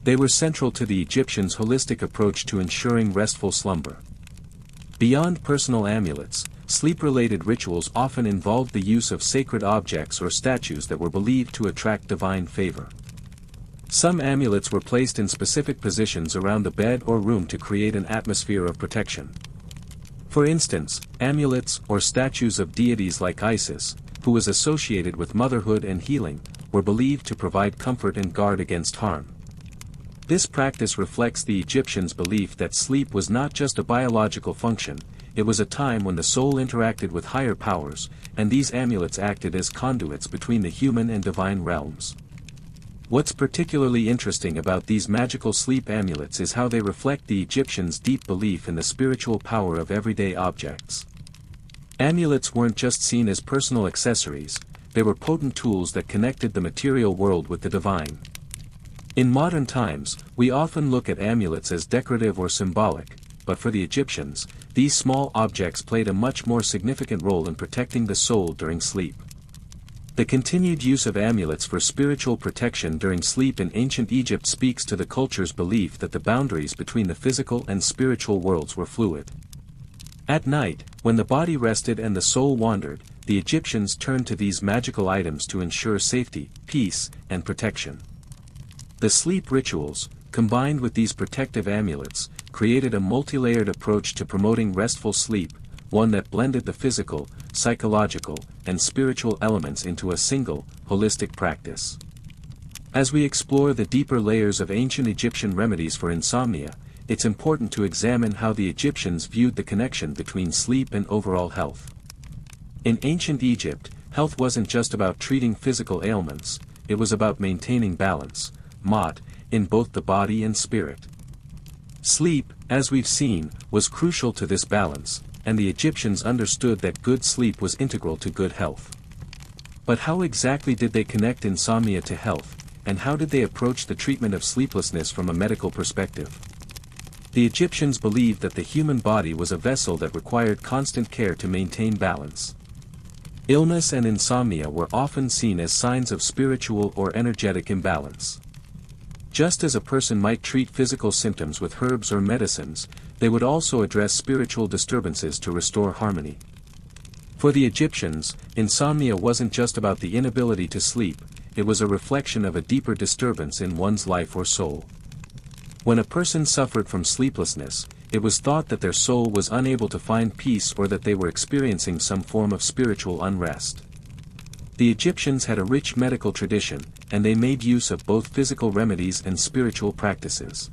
They were central to the Egyptians' holistic approach to ensuring restful slumber. Beyond personal amulets, sleep-related rituals often involved the use of sacred objects or statues that were believed to attract divine favor. Some amulets were placed in specific positions around the bed or room to create an atmosphere of protection. For instance, amulets or statues of deities like Isis, who was associated with motherhood and healing, were believed to provide comfort and guard against harm. This practice reflects the Egyptians' belief that sleep was not just a biological function, it was a time when the soul interacted with higher powers, and these amulets acted as conduits between the human and divine realms. What's particularly interesting about these magical sleep amulets is how they reflect the Egyptians' deep belief in the spiritual power of everyday objects. Amulets weren't just seen as personal accessories, they were potent tools that connected the material world with the divine. In modern times, we often look at amulets as decorative or symbolic, but for the Egyptians, these small objects played a much more significant role in protecting the soul during sleep. The continued use of amulets for spiritual protection during sleep in ancient Egypt speaks to the culture's belief that the boundaries between the physical and spiritual worlds were fluid. At night, when the body rested and the soul wandered, the Egyptians turned to these magical items to ensure safety, peace, and protection. The sleep rituals, combined with these protective amulets, created a multi-layered approach to promoting restful sleep, one that blended the physical, psychological, and spiritual elements into a single, holistic practice. As we explore the deeper layers of ancient Egyptian remedies for insomnia, it's important to examine how the Egyptians viewed the connection between sleep and overall health. In ancient Egypt, health wasn't just about treating physical ailments, it was about maintaining balance, mat, in both the body and spirit. Sleep, as we've seen, was crucial to this balance, and the Egyptians understood that good sleep was integral to good health. But how exactly did they connect insomnia to health, and how did they approach the treatment of sleeplessness from a medical perspective? The Egyptians believed that the human body was a vessel that required constant care to maintain balance. Illness and insomnia were often seen as signs of spiritual or energetic imbalance. Just as a person might treat physical symptoms with herbs or medicines, they would also address spiritual disturbances to restore harmony. For the Egyptians, insomnia wasn't just about the inability to sleep, it was a reflection of a deeper disturbance in one's life or soul. When a person suffered from sleeplessness, it was thought that their soul was unable to find peace or that they were experiencing some form of spiritual unrest. The Egyptians had a rich medical tradition, and they made use of both physical remedies and spiritual practices.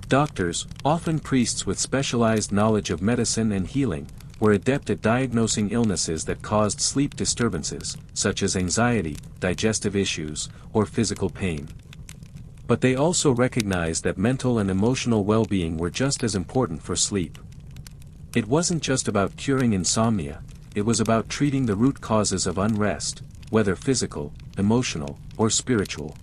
Doctors, often priests with specialized knowledge of medicine and healing, were adept at diagnosing illnesses that caused sleep disturbances, such as anxiety, digestive issues, or physical pain. But they also recognized that mental and emotional well-being were just as important for sleep. It wasn't just about curing insomnia, it was about treating the root causes of unrest, whether physical, emotional, or spiritual.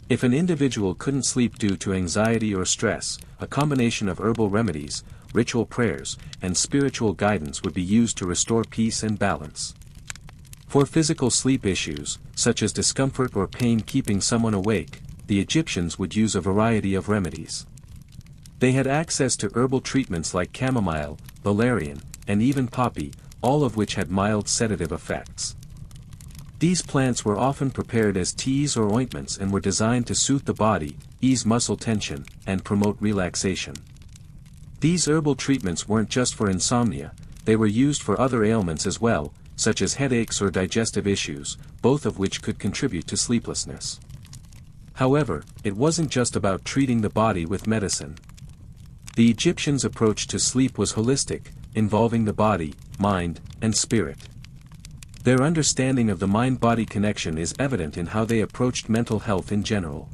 If an individual couldn't sleep due to anxiety or stress, a combination of herbal remedies, ritual prayers, and spiritual guidance would be used to restore peace and balance. For physical sleep issues, such as discomfort or pain keeping someone awake, the Egyptians would use a variety of remedies. They had access to herbal treatments like chamomile, valerian, and even poppy, all of which had mild sedative effects. These plants were often prepared as teas or ointments and were designed to soothe the body, ease muscle tension, and promote relaxation. These herbal treatments weren't just for insomnia, they were used for other ailments as well, such as headaches or digestive issues, both of which could contribute to sleeplessness. However, it wasn't just about treating the body with medicine. The Egyptians' approach to sleep was holistic, involving the body, mind, and spirit. Their understanding of the mind-body connection is evident in how they approached mental health in general.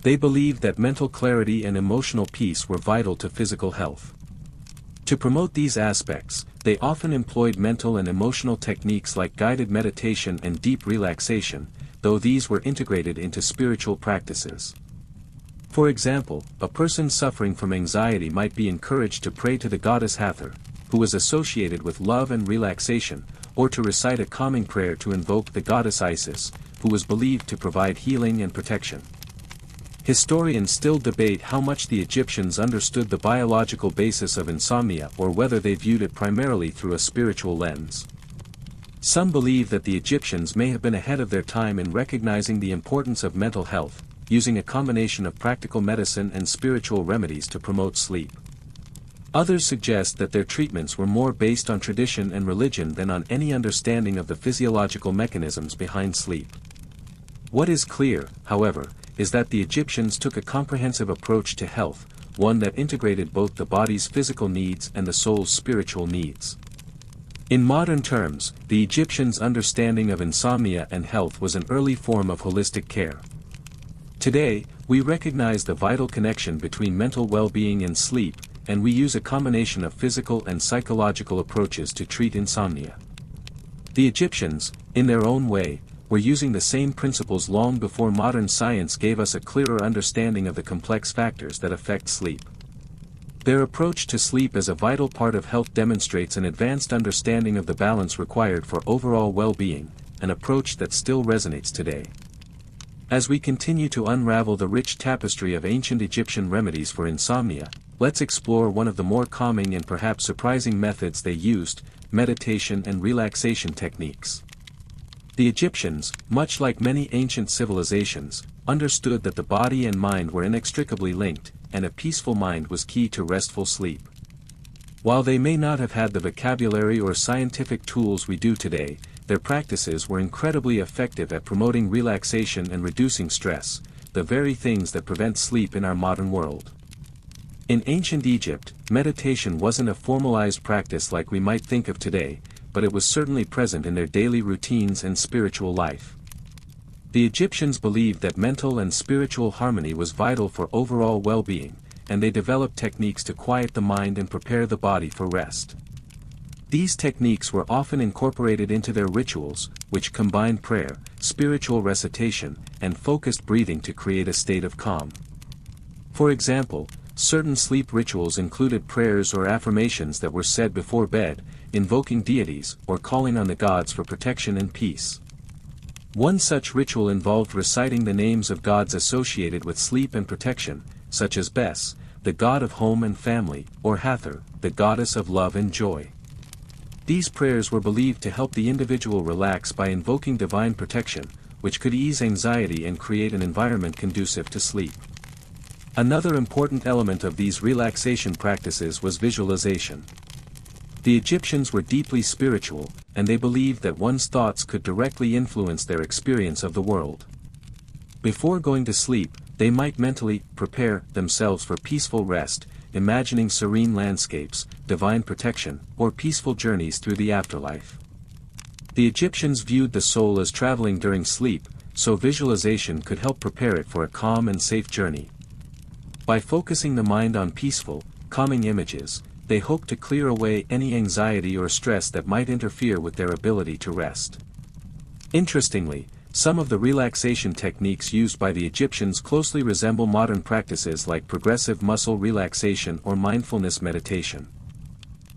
They believed that mental clarity and emotional peace were vital to physical health. To promote these aspects, they often employed mental and emotional techniques like guided meditation and deep relaxation, though these were integrated into spiritual practices. For example, a person suffering from anxiety might be encouraged to pray to the goddess Hathor, who was associated with love and relaxation, or to recite a calming prayer to invoke the goddess Isis, who was believed to provide healing and protection. Historians still debate how much the Egyptians understood the biological basis of insomnia or whether they viewed it primarily through a spiritual lens. Some believe that the Egyptians may have been ahead of their time in recognizing the importance of mental health, using a combination of practical medicine and spiritual remedies to promote sleep. Others suggest that their treatments were more based on tradition and religion than on any understanding of the physiological mechanisms behind sleep. What is clear, however, is that the Egyptians took a comprehensive approach to health, one that integrated both the body's physical needs and the soul's spiritual needs. In modern terms, the Egyptians' understanding of insomnia and health was an early form of holistic care. Today, we recognize the vital connection between mental well-being and sleep, and we use a combination of physical and psychological approaches to treat insomnia. The Egyptians, in their own way, were using the same principles long before modern science gave us a clearer understanding of the complex factors that affect sleep. Their approach to sleep as a vital part of health demonstrates an advanced understanding of the balance required for overall well-being, an approach that still resonates today. As we continue to unravel the rich tapestry of ancient Egyptian remedies for insomnia, let's explore one of the more calming and perhaps surprising methods they used: meditation and relaxation techniques. The Egyptians, much like many ancient civilizations, understood that the body and mind were inextricably linked, and a peaceful mind was key to restful sleep. While they may not have had the vocabulary or scientific tools we do today, their practices were incredibly effective at promoting relaxation and reducing stress, the very things that prevent sleep in our modern world. In ancient Egypt, meditation wasn't a formalized practice like we might think of today, but it was certainly present in their daily routines and spiritual life. The Egyptians believed that mental and spiritual harmony was vital for overall well-being, and they developed techniques to quiet the mind and prepare the body for rest. These techniques were often incorporated into their rituals, which combined prayer, spiritual recitation, and focused breathing to create a state of calm. For example, certain sleep rituals included prayers or affirmations that were said before bed, invoking deities or calling on the gods for protection and peace. One such ritual involved reciting the names of gods associated with sleep and protection, such as Bes, the god of home and family, or Hathor, the goddess of love and joy. These prayers were believed to help the individual relax by invoking divine protection, which could ease anxiety and create an environment conducive to sleep. Another important element of these relaxation practices was visualization. The Egyptians were deeply spiritual, and they believed that one's thoughts could directly influence their experience of the world. Before going to sleep, they might mentally prepare themselves for peaceful rest, imagining serene landscapes, divine protection, or peaceful journeys through the afterlife. The Egyptians viewed the soul as traveling during sleep, so visualization could help prepare it for a calm and safe journey. By focusing the mind on peaceful, calming images, they hoped to clear away any anxiety or stress that might interfere with their ability to rest. Interestingly, some of the relaxation techniques used by the Egyptians closely resemble modern practices like progressive muscle relaxation or mindfulness meditation.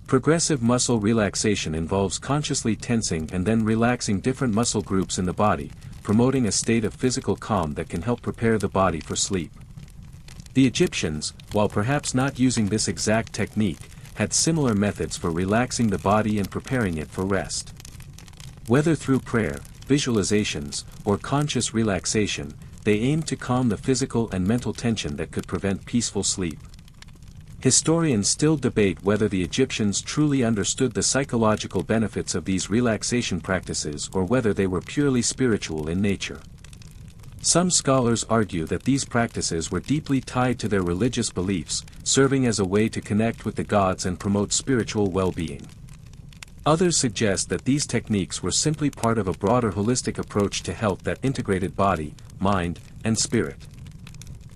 Progressive muscle relaxation involves consciously tensing and then relaxing different muscle groups in the body, promoting a state of physical calm that can help prepare the body for sleep. The Egyptians, while perhaps not using this exact technique, had similar methods for relaxing the body and preparing it for rest. Whether through prayer, visualizations, or conscious relaxation, they aimed to calm the physical and mental tension that could prevent peaceful sleep. Historians still debate whether the Egyptians truly understood the psychological benefits of these relaxation practices or whether they were purely spiritual in nature. Some scholars argue that these practices were deeply tied to their religious beliefs, serving as a way to connect with the gods and promote spiritual well-being. Others suggest that these techniques were simply part of a broader holistic approach to health that integrated body, mind, and spirit.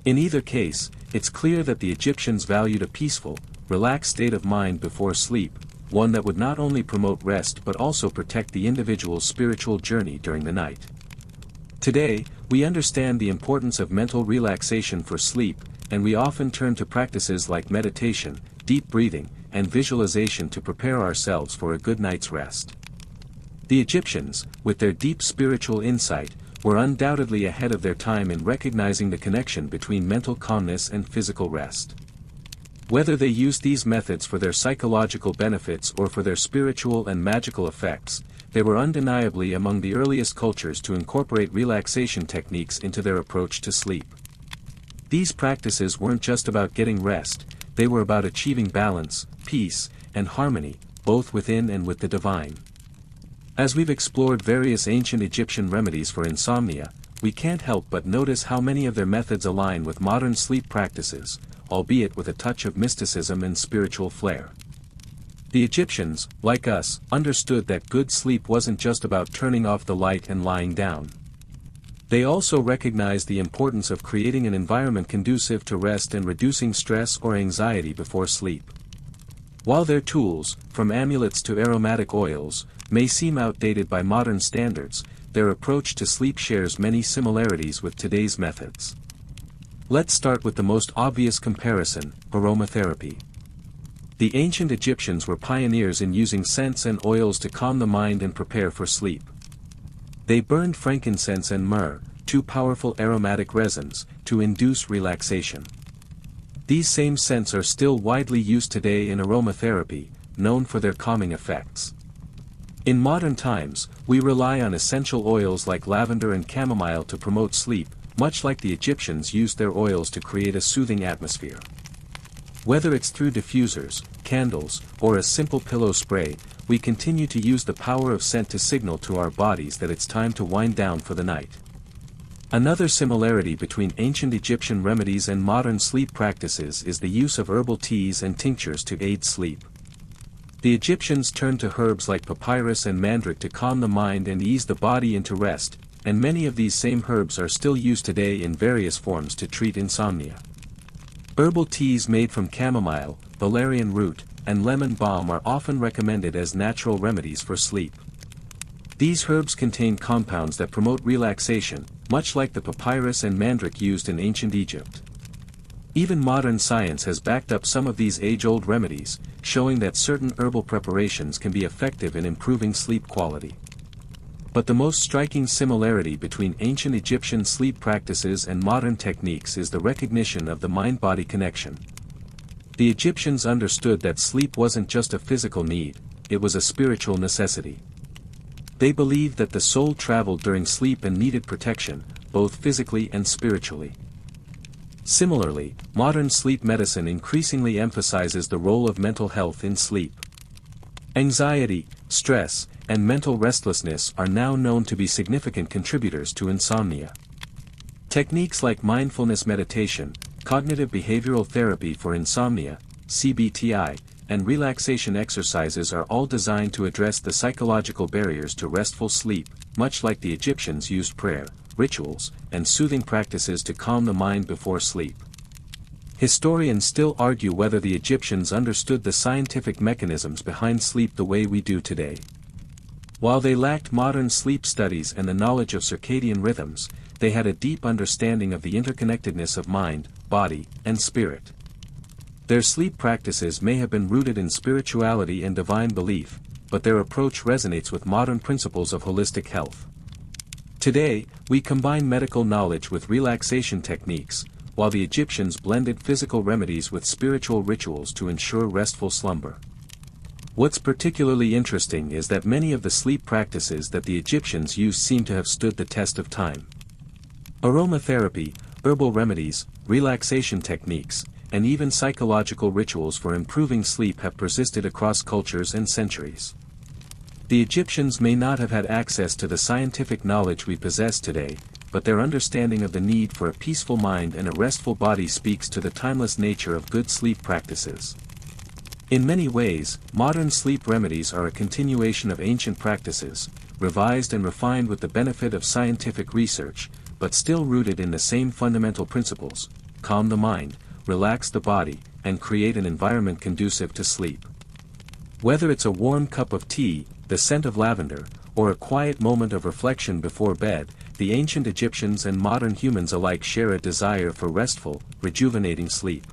In either case, it's clear that the Egyptians valued a peaceful, relaxed state of mind before sleep, one that would not only promote rest but also protect the individual's spiritual journey during the night. Today, we understand the importance of mental relaxation for sleep, and we often turn to practices like meditation, deep breathing, and visualization to prepare ourselves for a good night's rest. The Egyptians, with their deep spiritual insight, were undoubtedly ahead of their time in recognizing the connection between mental calmness and physical rest. Whether they used these methods for their psychological benefits or for their spiritual and magical effects, they were undeniably among the earliest cultures to incorporate relaxation techniques into their approach to sleep. These practices weren't just about getting rest, they were about achieving balance, peace, and harmony, both within and with the divine. As we've explored various ancient Egyptian remedies for insomnia, we can't help but notice how many of their methods align with modern sleep practices, albeit with a touch of mysticism and spiritual flair. The Egyptians, like us, understood that good sleep wasn't just about turning off the light and lying down. They also recognized the importance of creating an environment conducive to rest and reducing stress or anxiety before sleep. While their tools, from amulets to aromatic oils, may seem outdated by modern standards, their approach to sleep shares many similarities with today's methods. Let's start with the most obvious comparison: aromatherapy. The ancient Egyptians were pioneers in using scents and oils to calm the mind and prepare for sleep. They burned frankincense and myrrh, two powerful aromatic resins, to induce relaxation. These same scents are still widely used today in aromatherapy, known for their calming effects. In modern times, we rely on essential oils like lavender and chamomile to promote sleep, much like the Egyptians used their oils to create a soothing atmosphere. Whether it's through diffusers, candles, or a simple pillow spray, we continue to use the power of scent to signal to our bodies that it's time to wind down for the night. Another similarity between ancient Egyptian remedies and modern sleep practices is the use of herbal teas and tinctures to aid sleep. The Egyptians turned to herbs like papyrus and mandrake to calm the mind and ease the body into rest, and many of these same herbs are still used today in various forms to treat insomnia. Herbal teas made from chamomile, valerian root, and lemon balm are often recommended as natural remedies for sleep. These herbs contain compounds that promote relaxation, much like the papyrus and mandrake used in ancient Egypt. Even modern science has backed up some of these age-old remedies, showing that certain herbal preparations can be effective in improving sleep quality. But the most striking similarity between ancient Egyptian sleep practices and modern techniques is the recognition of the mind-body connection. The Egyptians understood that sleep wasn't just a physical need, it was a spiritual necessity. They believed that the soul traveled during sleep and needed protection, both physically and spiritually. Similarly, modern sleep medicine increasingly emphasizes the role of mental health in sleep. Anxiety, stress, and mental restlessness are now known to be significant contributors to insomnia. Techniques like mindfulness meditation, cognitive behavioral therapy for insomnia, CBTI, and relaxation exercises are all designed to address the psychological barriers to restful sleep, much like the Egyptians used prayer, rituals, and soothing practices to calm the mind before sleep. Historians still argue whether the Egyptians understood the scientific mechanisms behind sleep the way we do today. While they lacked modern sleep studies and the knowledge of circadian rhythms, they had a deep understanding of the interconnectedness of mind, body, and spirit. Their sleep practices may have been rooted in spirituality and divine belief, but their approach resonates with modern principles of holistic health. Today, we combine medical knowledge with relaxation techniques, while the Egyptians blended physical remedies with spiritual rituals to ensure restful slumber. What's particularly interesting is that many of the sleep practices that the Egyptians used seem to have stood the test of time. Aromatherapy, herbal remedies, relaxation techniques, and even psychological rituals for improving sleep have persisted across cultures and centuries. The Egyptians may not have had access to the scientific knowledge we possess today, but their understanding of the need for a peaceful mind and a restful body speaks to the timeless nature of good sleep practices. In many ways, modern sleep remedies are a continuation of ancient practices, revised and refined with the benefit of scientific research, but still rooted in the same fundamental principles: calm the mind, relax the body, and create an environment conducive to sleep. Whether it's a warm cup of tea, the scent of lavender, or a quiet moment of reflection before bed, the ancient Egyptians and modern humans alike share a desire for restful, rejuvenating sleep.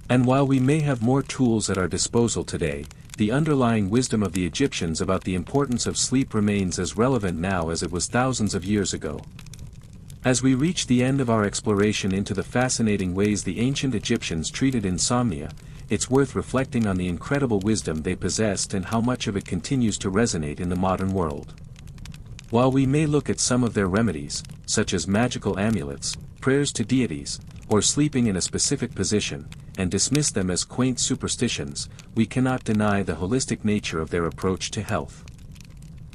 And while we may have more tools at our disposal today, the underlying wisdom of the Egyptians about the importance of sleep remains as relevant now as it was thousands of years ago. As we reach the end of our exploration into the fascinating ways the ancient Egyptians treated insomnia, it's worth reflecting on the incredible wisdom they possessed and how much of it continues to resonate in the modern world. While we may look at some of their remedies, such as magical amulets, prayers to deities, or sleeping in a specific position, and dismiss them as quaint superstitions, we cannot deny the holistic nature of their approach to health.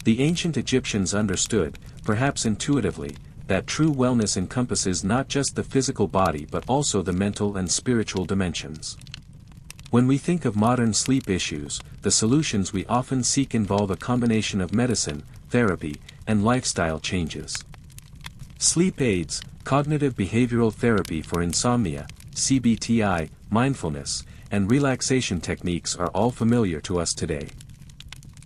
The ancient Egyptians understood, perhaps intuitively, that true wellness encompasses not just the physical body but also the mental and spiritual dimensions. When we think of modern sleep issues, the solutions we often seek involve a combination of medicine, therapy, and lifestyle changes. Sleep aids, cognitive behavioral therapy for insomnia, CBTI, mindfulness, and relaxation techniques are all familiar to us today.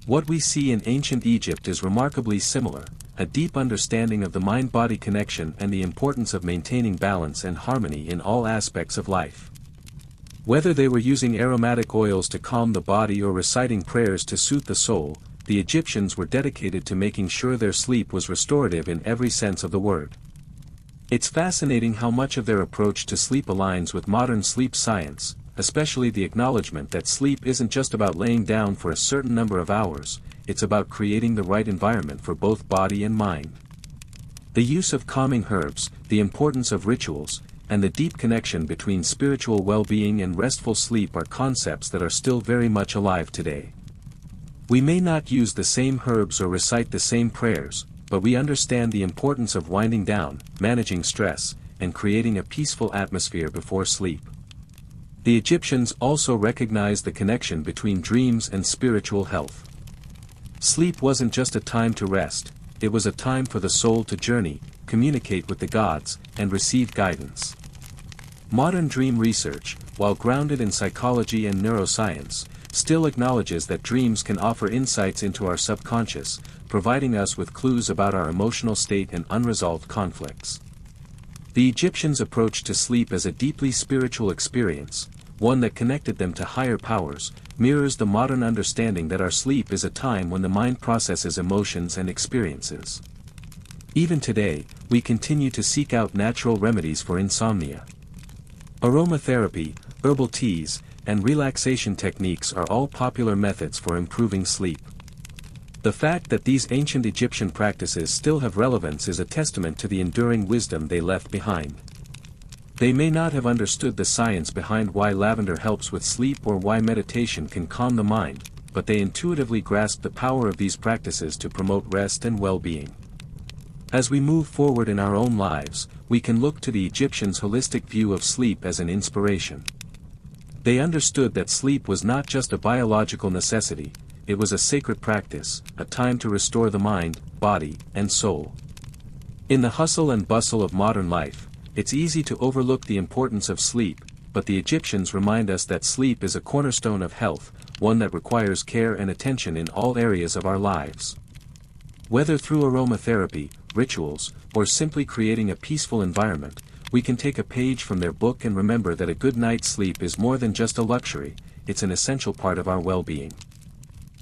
What we see in ancient Egypt is remarkably similar, a deep understanding of the mind-body connection and the importance of maintaining balance and harmony in all aspects of life. Whether they were using aromatic oils to calm the body or reciting prayers to soothe the soul, the Egyptians were dedicated to making sure their sleep was restorative in every sense of the word. It's fascinating how much of their approach to sleep aligns with modern sleep science, especially the acknowledgement that sleep isn't just about laying down for a certain number of hours, it's about creating the right environment for both body and mind. The use of calming herbs, the importance of rituals, and the deep connection between spiritual well-being and restful sleep are concepts that are still very much alive today. We may not use the same herbs or recite the same prayers, but we understand the importance of winding down, managing stress, and creating a peaceful atmosphere before sleep. The Egyptians also recognized the connection between dreams and spiritual health. Sleep wasn't just a time to rest, it was a time for the soul to journey, communicate with the gods, and receive guidance. Modern dream research, while grounded in psychology and neuroscience, still acknowledges that dreams can offer insights into our subconscious, providing us with clues about our emotional state and unresolved conflicts. The Egyptians' approach to sleep as a deeply spiritual experience, one that connected them to higher powers, mirrors the modern understanding that our sleep is a time when the mind processes emotions and experiences. Even today, we continue to seek out natural remedies for insomnia. Aromatherapy, herbal teas, and relaxation techniques are all popular methods for improving sleep. The fact that these ancient Egyptian practices still have relevance is a testament to the enduring wisdom they left behind. They may not have understood the science behind why lavender helps with sleep or why meditation can calm the mind, but they intuitively grasped the power of these practices to promote rest and well-being. As we move forward in our own lives, we can look to the Egyptians' holistic view of sleep as an inspiration. They understood that sleep was not just a biological necessity, it was a sacred practice, a time to restore the mind, body, and soul. In the hustle and bustle of modern life, it's easy to overlook the importance of sleep, but the Egyptians remind us that sleep is a cornerstone of health, one that requires care and attention in all areas of our lives. Whether through aromatherapy, rituals, or simply creating a peaceful environment, we can take a page from their book and remember that a good night's sleep is more than just a luxury, it's an essential part of our well-being.